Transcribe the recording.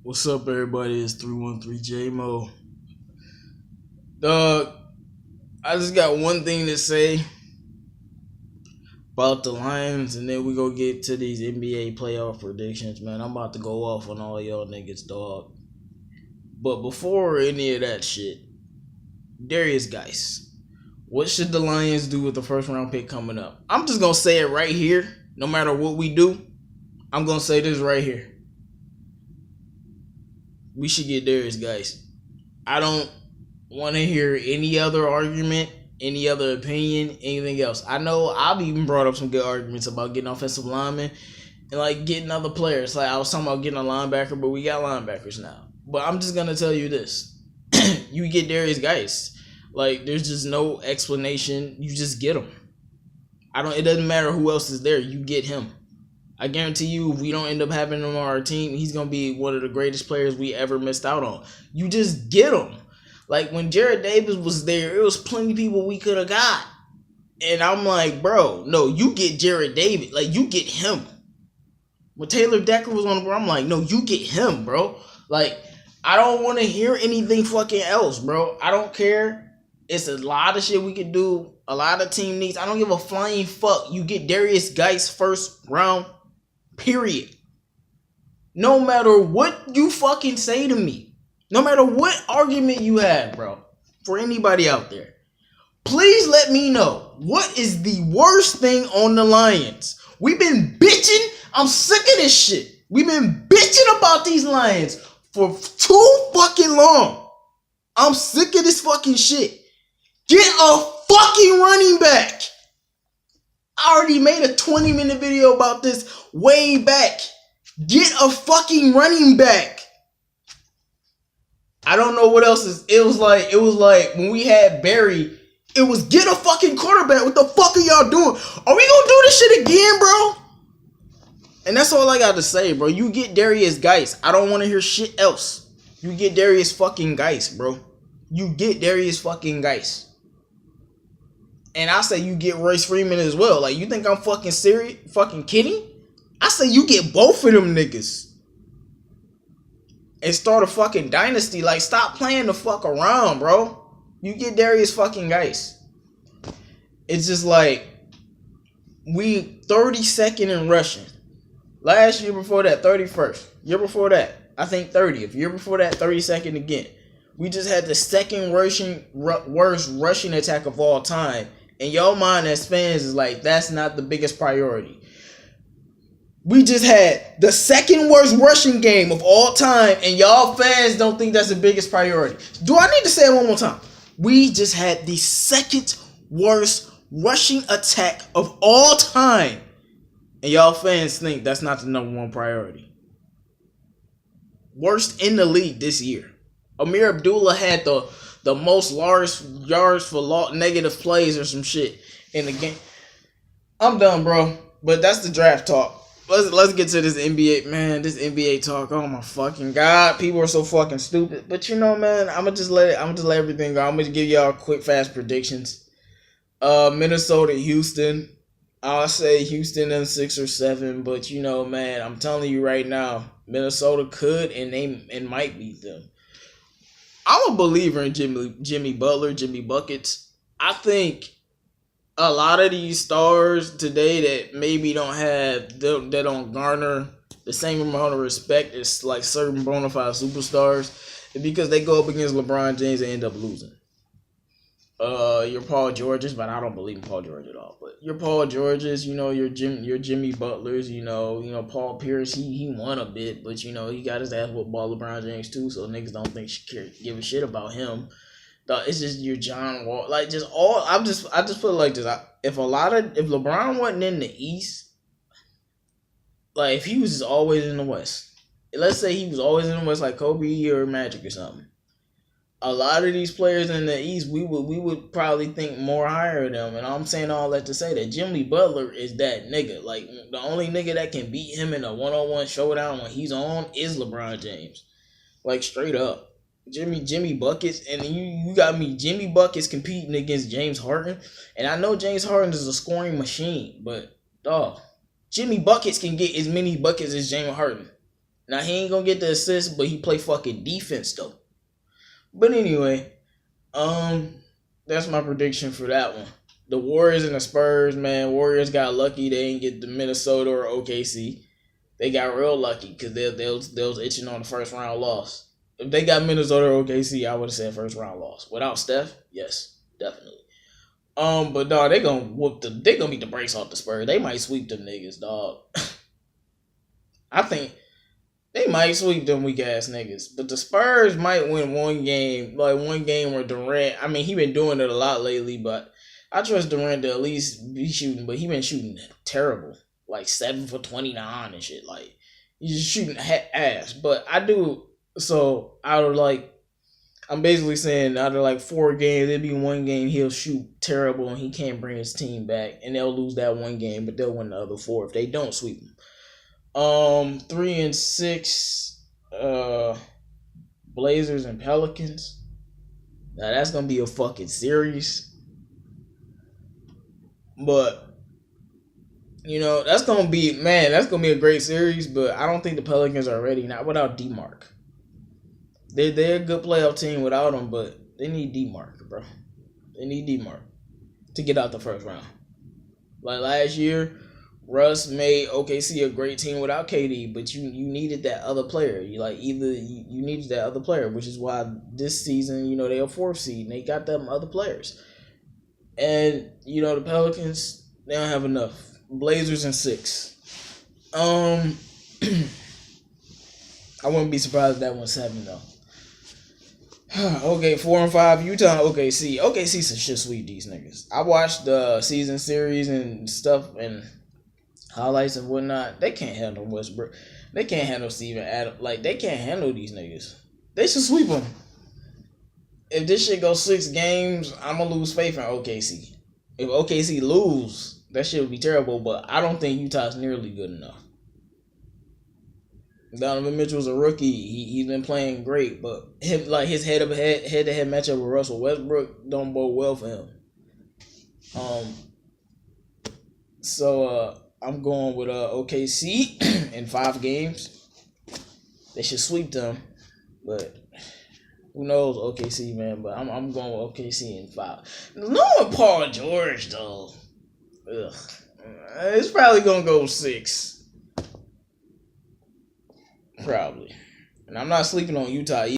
What's up, everybody? It's 313 J-Mo. Dog, I just got one thing to say about the Lions, and then we go get to these NBA playoff predictions, man. I'm about to go off on all y'all niggas, dog. But before any of that shit, Darius Geis. What should the Lions do with the first round pick coming up? I'm just gonna say it right here. No matter what we do, I'm gonna say this right here. We should get Darius Geis. I don't want to hear any other argument, any other opinion, anything else. I know I've even brought up some good arguments about getting offensive linemen and like getting other players. Like I was talking about getting a linebacker, but we got linebackers now. But I'm just gonna tell you this: you get Darius Geis. Like there's just no explanation. You just get him. It doesn't matter who else is there. You get him. I guarantee you, if we don't end up having him on our team, he's going to be one of the greatest players we ever missed out on. You just get him. Like, when Jarrad Davis was there, it was plenty of people we could have got. And I'm like, bro, no, you get Jarrad Davis. Like, you get him. When Taylor Decker was on the board, I'm like, no, you get him, bro. Like, I don't want to hear anything fucking else, bro. I don't care. It's a lot of shit we could do. A lot of team needs. I don't give a flying fuck. You get Darius Geis first round. Period. No matter what you fucking say to me, no matter what argument you have, bro, for anybody out there, please let me know what is the worst thing on the Lions. We've been bitching. I'm sick of this shit. We've been bitching about these Lions for too fucking long. I'm sick of this fucking shit. Get a fucking running back. I already made a 20-minute video about this way back. Get a fucking running back. I don't know what else is. It was like when we had Barry, it was get a fucking quarterback. What the fuck are y'all doing? Are we gonna do this shit again, bro? And that's all I got to say, bro. You get Darius Geis. I don't want to hear shit else. You get Darius fucking Geis, bro. You get Darius fucking Geis. And I say you get Royce Freeman as well. Like, you think I'm fucking serious? Fucking kidding? I say you get both of them niggas. And start a fucking dynasty. Like, stop playing the fuck around, bro. You get Darius fucking Geis. It's just like, we 32nd in rushing. Last year before that, 31st. Year before that, I think 30th. Year before that, 32nd again. We just had the second worst rushing attack of all time. And your mind as fans is like, that's not the biggest priority. We just had the second worst rushing game of all time, and y'all fans don't think that's the biggest priority. Do I need to say it one more time? We just had the second worst rushing attack of all time, and y'all fans think that's not the number one priority. Worst in the league this year. Amir Abdullah had the most yards for negative plays or some shit in the game. I'm done, bro. But that's the draft talk. Let's get to this NBA, man. This NBA talk. Oh my fucking god, people are so fucking stupid. But you know, man, I'm gonna just let everything go. I'm gonna give y'all quick, fast predictions. Minnesota, Houston. I'll say Houston in 6 or 7. But you know, man, I'm telling you right now, Minnesota could and might beat them. I'm a believer in Jimmy Butler, Jimmy Buckets. I think a lot of these stars today that maybe that don't garner the same amount of respect as like certain bona fide superstars is because they go up against LeBron James and end up losing. Your Paul Georges, but I don't believe in Paul George at all. But your Paul Georges, you know, your Jimmy Butlers, you know, Paul Pierce, he won a bit, but you know, he got his ass whooped by LeBron James too, so niggas don't think give a shit about him. It's just your John Wall, like just all. I just put it like this: if LeBron wasn't in the East, like if he was just always in the West, let's say he was always in the West, like Kobe or Magic or something. A lot of these players in the East, we would probably think more higher of them. And I'm saying all that to say that Jimmy Butler is that nigga. Like, the only nigga that can beat him in a one-on-one showdown when he's on is LeBron James. Like, straight up. Jimmy Buckets, and you got me, Jimmy Buckets competing against James Harden. And I know James Harden is a scoring machine, but, dog, Jimmy Buckets can get as many buckets as James Harden. Now he ain't gonna get the assist, but he play fucking defense though. But anyway, that's my prediction for that one. The Warriors and the Spurs, man. Warriors got lucky they didn't get the Minnesota or OKC. They got real lucky because they was itching on the first round loss. If they got Minnesota or OKC, I would have said first round loss. Without Steph, yes, definitely. But dog, they gonna beat the brakes off the Spurs. They might sweep them niggas, dog. I think they might sweep them weak ass niggas. But the Spurs might win one game, like one game where Durant. I mean, he been doing it a lot lately, but I trust Durant to at least be shooting. But he been shooting terrible, like 7 for 29 and shit. Like he's just shooting ass. But I do so out of like. I'm basically saying out of like 4 games, it'd be one game he'll shoot terrible and he can't bring his team back, and they'll lose that one game, but they'll win the other 4 if they don't sweep them. 3-6, Blazers and Pelicans. Now that's gonna be a fucking series, but that's gonna be a great series. But I don't think the Pelicans are ready, not without DeMarc. They're a good playoff team without him, but they need DeMarc, bro. They need DeMarc to get out the first round. Like last year, Russ made OKC a great team without KD, but you needed that other player. You needed that other player, which is why this season, they're a 4th seed and they got them other players. And the Pelicans, they don't have enough. Blazers in 6. I wouldn't be surprised if that went 7 though. Okay, 4 and 5. Utah and OKC. OKC should sweep these niggas. I watched the season series and stuff and highlights and whatnot. They can't handle Westbrook. They can't handle Steven Adams. Like, they can't handle these niggas. They should sweep them. If this shit goes 6 games, I'm going to lose faith in OKC. If OKC lose, that shit would be terrible, but I don't think Utah's nearly good enough. Donovan Mitchell's a rookie. He's been playing great, but his head-to-head matchup with Russell Westbrook don't bode well for him. So I'm going with OKC in 5 games. They should sweep them, but who knows OKC, man? But I'm going with OKC in 5. Knowing Paul George though, it's probably gonna go 6. Probably. And I'm not sleeping on Utah either.